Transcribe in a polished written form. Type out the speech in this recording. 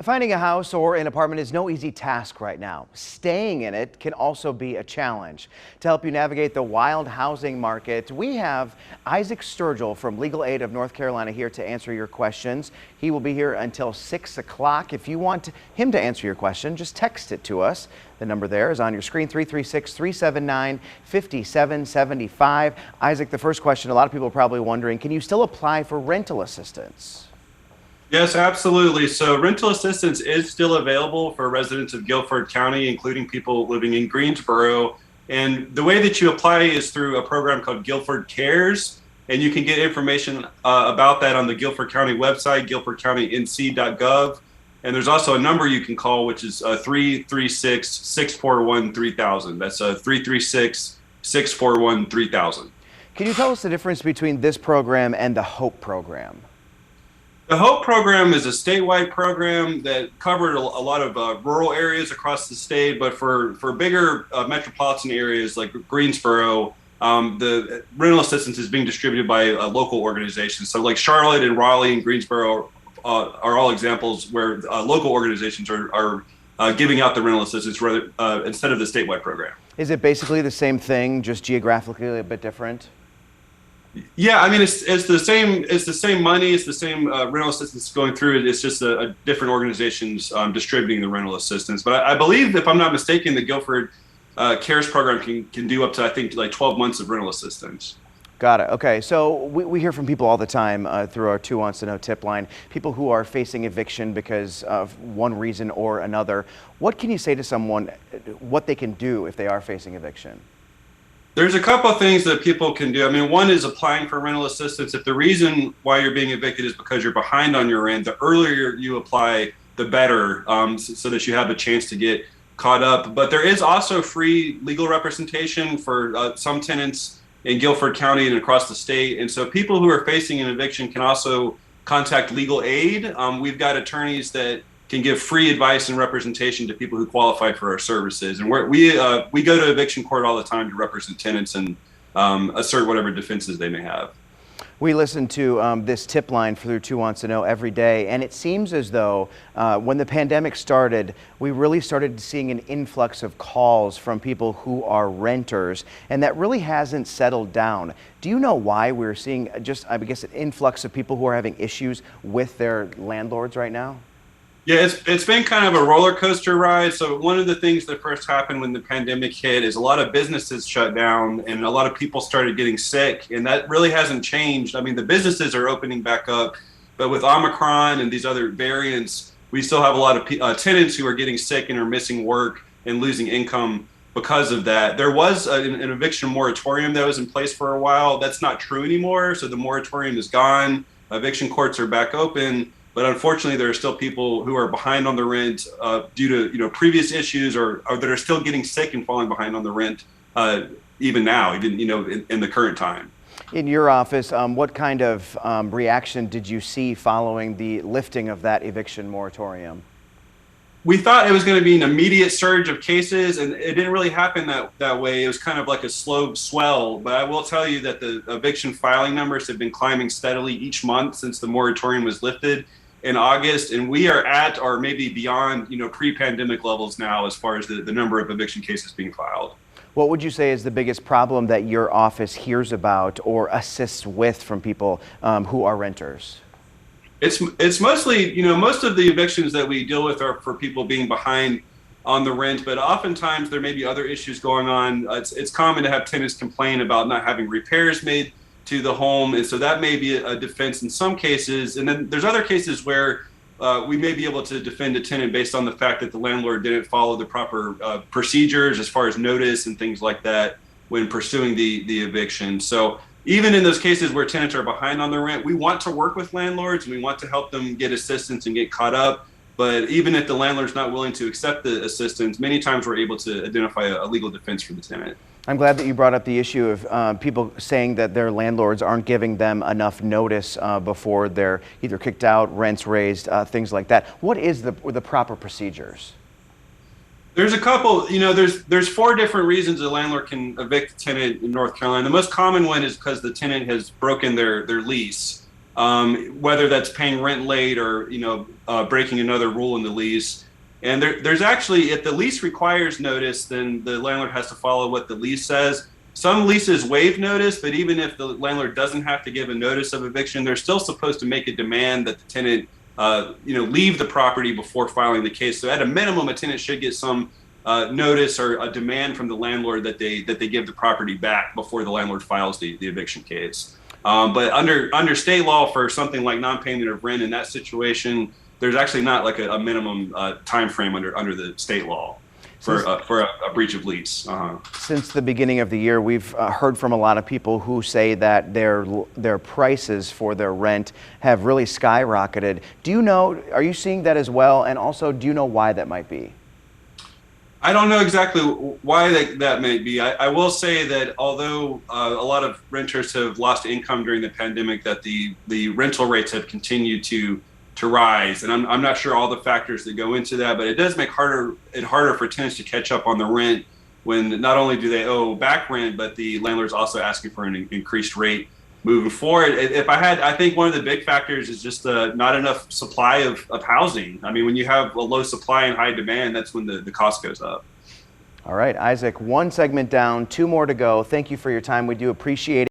Finding a house or an apartment is no easy task right now. Staying in it can also be a challenge. To help you navigate the wild housing market, we have Isaac Sturgill from Legal Aid of North Carolina here to answer your questions. He will be here until 6 o'clock. If you want him to answer your question, just text it to us. The number there is on your screen, 336-379-5775. Isaac, the first question, a lot of people are probably wondering, can you still apply for rental assistance? Yes, absolutely. So rental assistance is still available for residents of Guilford County, including people living in Greensboro. And the way that you apply is through a program called Guilford Cares. And you can get information about that on the Guilford County website, guilfordcountync.gov. And there's also a number you can call, which is 336-641-3000. That's 336-641-3000. Can you tell us the difference between this program and the HOPE program? The HOPE program is a statewide program that covered a lot of rural areas across the state, but for bigger metropolitan areas like Greensboro, the rental assistance is being distributed by local organizations. So like Charlotte and Raleigh and Greensboro are all examples where local organizations are giving out the rental assistance rather, instead of the statewide program. Is it basically the same thing, just geographically a bit different? Yeah, I mean, it's the same. It's the same money. It's the same rental assistance going through it. It's just a different organizations distributing the rental assistance. But I believe, if I'm not mistaken, the Guilford Cares program can do up to, I think, like 12 months of rental assistance. Got it. Okay, so we hear from people all the time through our 2 Wants to Know tip line, people who are facing eviction because of one reason or another. What can you say to someone, what they can do if they are facing eviction? There's a couple of things that people can do. I mean, one is applying for rental assistance. If the reason why you're being evicted is because you're behind on your rent, the earlier you apply, the better, so that you have a chance to get caught up. But there is also free legal representation for some tenants in Guilford County and across the state. And so people who are facing an eviction can also contact legal aid. We've got attorneys that can give free advice and representation to people who qualify for our services. And we go to eviction court all the time to represent tenants and assert whatever defenses they may have. We listen to this tip line through 2 Wants to Know every day, and it seems as though when the pandemic started, we really started seeing an influx of calls from people who are renters, and that really hasn't settled down. Do you know why we're seeing just, I guess, an influx of people who are having issues with their landlords right now? Yeah, it's been kind of a roller coaster ride. So one of the things that first happened when the pandemic hit is a lot of businesses shut down and a lot of people started getting sick, and that really hasn't changed. I mean, the businesses are opening back up, but with Omicron and these other variants, we still have a lot of tenants who are getting sick and are missing work and losing income because of that. There was an eviction moratorium that was in place for a while. That's not true anymore. So the moratorium is gone. Eviction courts are back open. But unfortunately, there are still people who are behind on the rent due to previous issues, or that are still getting sick and falling behind on the rent even now, even in the current time. In your office, what kind of reaction did you see following the lifting of that eviction moratorium? We thought it was going to be an immediate surge of cases, and it didn't really happen that way. It was kind of like a slow swell. But I will tell you that the eviction filing numbers have been climbing steadily each month since the moratorium was lifted in August, and we are at or maybe beyond pre-pandemic levels now as far as the number of eviction cases being filed. What would you say is the biggest problem that your office hears about or assists with from people who are renters? It's mostly, most of the evictions that we deal with are for people being behind on the rent, but oftentimes there may be other issues going on. It's common to have tenants complain about not having repairs made to the home, and so that may be a defense in some cases. And then there's other cases where we may be able to defend a tenant based on the fact that the landlord didn't follow the proper procedures as far as notice and things like that when pursuing the eviction. So even in those cases where tenants are behind on their rent, we want to work with landlords and we want to help them get assistance and get caught up. But even if the landlord's not willing to accept the assistance, many times we're able to identify a legal defense for the tenant. I'm glad that you brought up the issue of people saying that their landlords aren't giving them enough notice before they're either kicked out, rents raised, things like that. What is the proper procedures? There's a couple, there's 4 different reasons a landlord can evict a tenant in North Carolina. The most common one is because the tenant has broken their lease. whether that's paying rent late or breaking another rule in the lease. And there's actually, if the lease requires notice, then the landlord has to follow what the lease says. Some leases waive notice, but even if the landlord doesn't have to give a notice of eviction, they're still supposed to make a demand that the tenant, leave the property before filing the case. So at a minimum, a tenant should get some notice or a demand from the landlord that they give the property back before the landlord files the eviction case. But under state law, for something like non-payment of rent in that situation, there's actually not like a minimum time frame under the state law for a breach of lease. Since the beginning of the year, we've heard from a lot of people who say that their prices for their rent have really skyrocketed. Are you seeing that as well? And also, do you know why that might be? I don't know exactly why that may be. I will say that although a lot of renters have lost income during the pandemic, that the rental rates have continued to rise. And I'm not sure all the factors that go into that, but it does make it harder for tenants to catch up on the rent when not only do they owe back rent, but the landlord's also asking for an increased rate moving forward. I think one of the big factors is just not enough supply of housing. I mean, when you have a low supply and high demand, that's when the cost goes up. All right, Isaac, one segment down, two more to go. Thank you for your time. We do appreciate it.